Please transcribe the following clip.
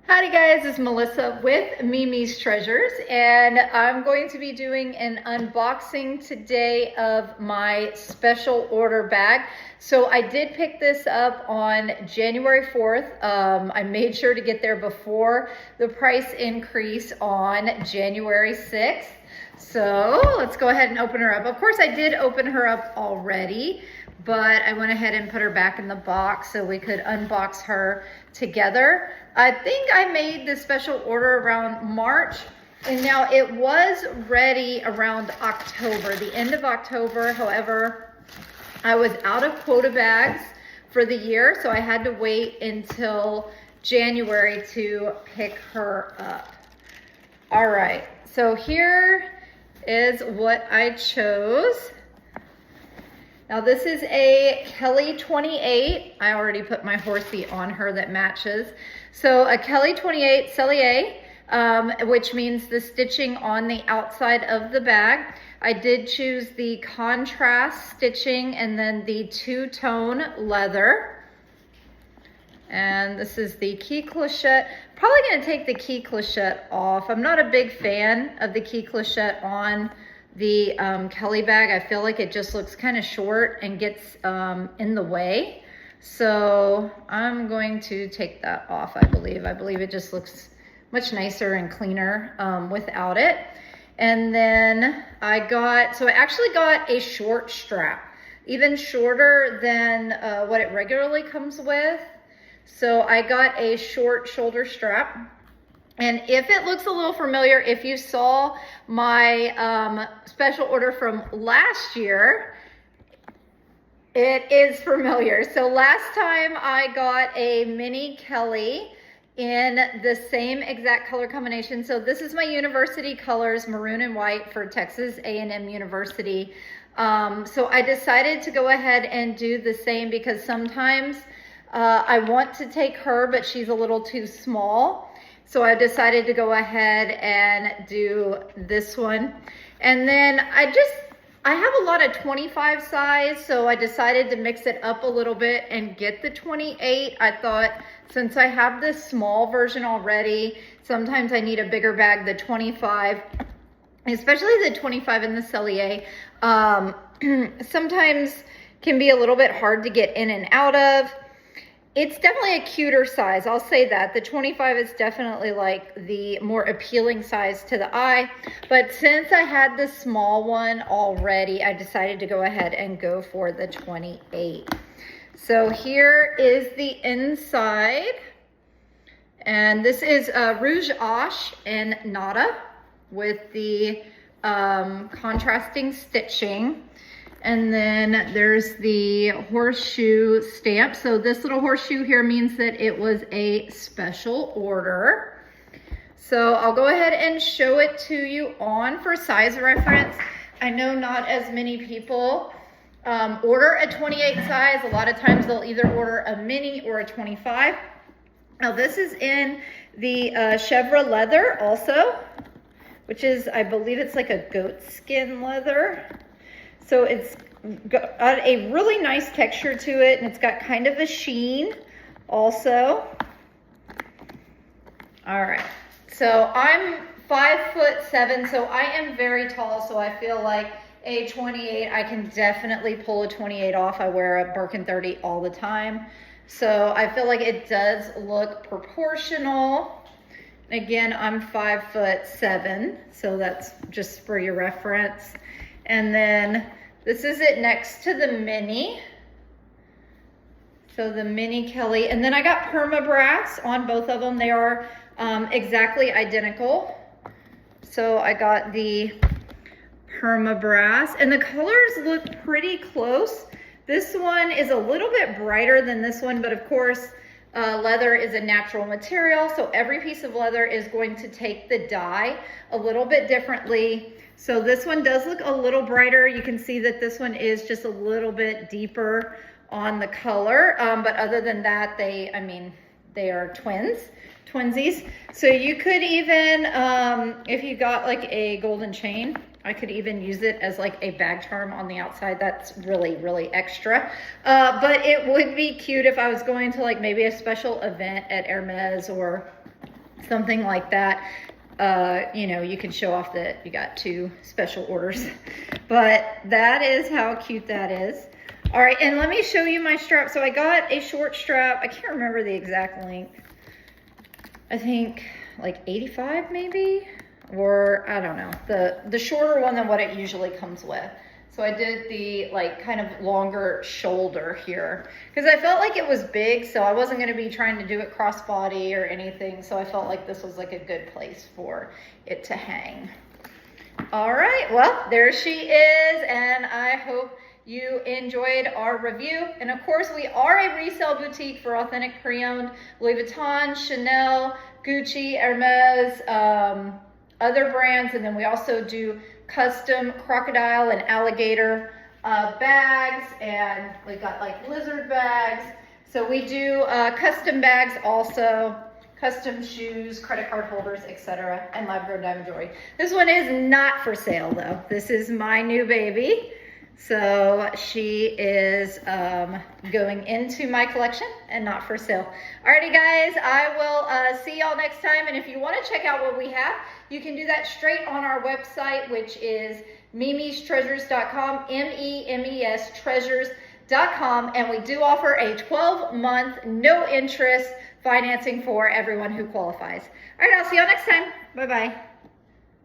Howdy guys, it's Melissa with Mimi's Treasures, and I'm going to be doing an unboxing today of my special order bag. So I did pick this up on January 4th. I made sure to get there before the price increase on January 6th. So let's go ahead and open her up. Of course, I did open her up already, but I went ahead and put her back in the box so we could unbox her together. I think I made the special order around March, and now it was ready around October, the end of October. However, I was out of quota bags for the year, so I had to wait until January to pick her up. All right, so here is what I chose. Now this is a Kelly 28. I already put my horsey on her that matches. So a Kelly 28 Sellier, which means the stitching on the outside of the bag. I did choose the contrast stitching and then the two-tone leather. And this is the key clochette. Probably gonna take the key clochette off. I'm not a big fan of the key clochette on the Kelly bag. I feel like it just looks kind of short and gets in the way. So I'm going to take that off, I believe. I believe it just looks much nicer and cleaner without it. And then I actually got a short strap, even shorter than what it regularly comes with. So I got a short shoulder strap. And if it looks a little familiar, if you saw my special order from last year, it is familiar. So last time I got a mini Kelly in the same exact color combination. So this is my university colors, maroon and white for Texas A&M University. So I decided to go ahead and do the same because sometimes I want to take her, but she's a little too small. So I decided to go ahead and do this one. And then I have a lot of 25 size, so I decided to mix it up a little bit and get the 28. I thought since I have this small version already, sometimes I need a bigger bag, the 25, especially the 25 in the Sellier. Sometimes can be a little bit hard to get in and out of. It's definitely a cuter size, I'll say that. The 25 is definitely like the more appealing size to the eye. But since I had the small one already, I decided to go ahead and go for the 28. So here is the inside. And this is Rouge Ash and Nada with the contrasting stitching. And then there's the horseshoe stamp. So this little horseshoe here means that it was a special order. So I'll go ahead and show it to you on for size reference. I know not as many people order a 28 size. A lot of times they'll either order a mini or a 25. Now this is in the chèvre leather also, which is, I believe it's like a goat skin leather. So it's got a really nice texture to it, and it's got kind of a sheen also. All right, so I'm 5'7", so I am very tall, so I feel like a 28, I can definitely pull a 28 off. I wear a Birkin 30 all the time. So I feel like it does look proportional. Again, I'm 5'7", so that's just for your reference. And then this is it next to the mini. So the mini Kelly. And then I got perma brass on both of them. They are exactly identical. So I got the perma brass. And the colors look pretty close. This one is a little bit brighter than this one, but of course, leather is a natural material. So every piece of leather is going to take the dye a little bit differently. So this one does look a little brighter. You can see that this one is just a little bit deeper on the color. But other than that, they are twinsies. So you could even, if you got like a golden chain, I could even use it as like a bag charm on the outside. That's really, really extra. But it would be cute if I was going to like maybe a special event at Hermès or something like that. You know, you can show off that you got 2 special orders, but that is how cute that is. All right, and let me show you my strap. So I got a short strap. I can't remember the exact length. I think like 85 maybe, or I don't know, the shorter one than what it usually comes with. So I did the like kind of longer shoulder here because I felt like it was big, so I wasn't going to be trying to do it crossbody or anything. So I felt like this was like a good place for it to hang. All right, well, there she is, and I hope you enjoyed our review. And of course, we are a resale boutique for authentic pre-owned Louis Vuitton, Chanel, Gucci, Hermès, other brands, and then we also do custom crocodile and alligator bags, and we got like lizard bags. So we do custom bags also, custom shoes, credit card holders, etc., and lab grown diamond jewelry. This one is not for sale though. This is my new baby. So she is going into my collection and not for sale. Alrighty guys, I will see y'all next time. And if you want to check out what we have, you can do that straight on our website, which is memestreasures.com, MEMES treasures.com. And we do offer a 12-month, no interest financing for everyone who qualifies. All right, I'll see y'all next time. Bye-bye.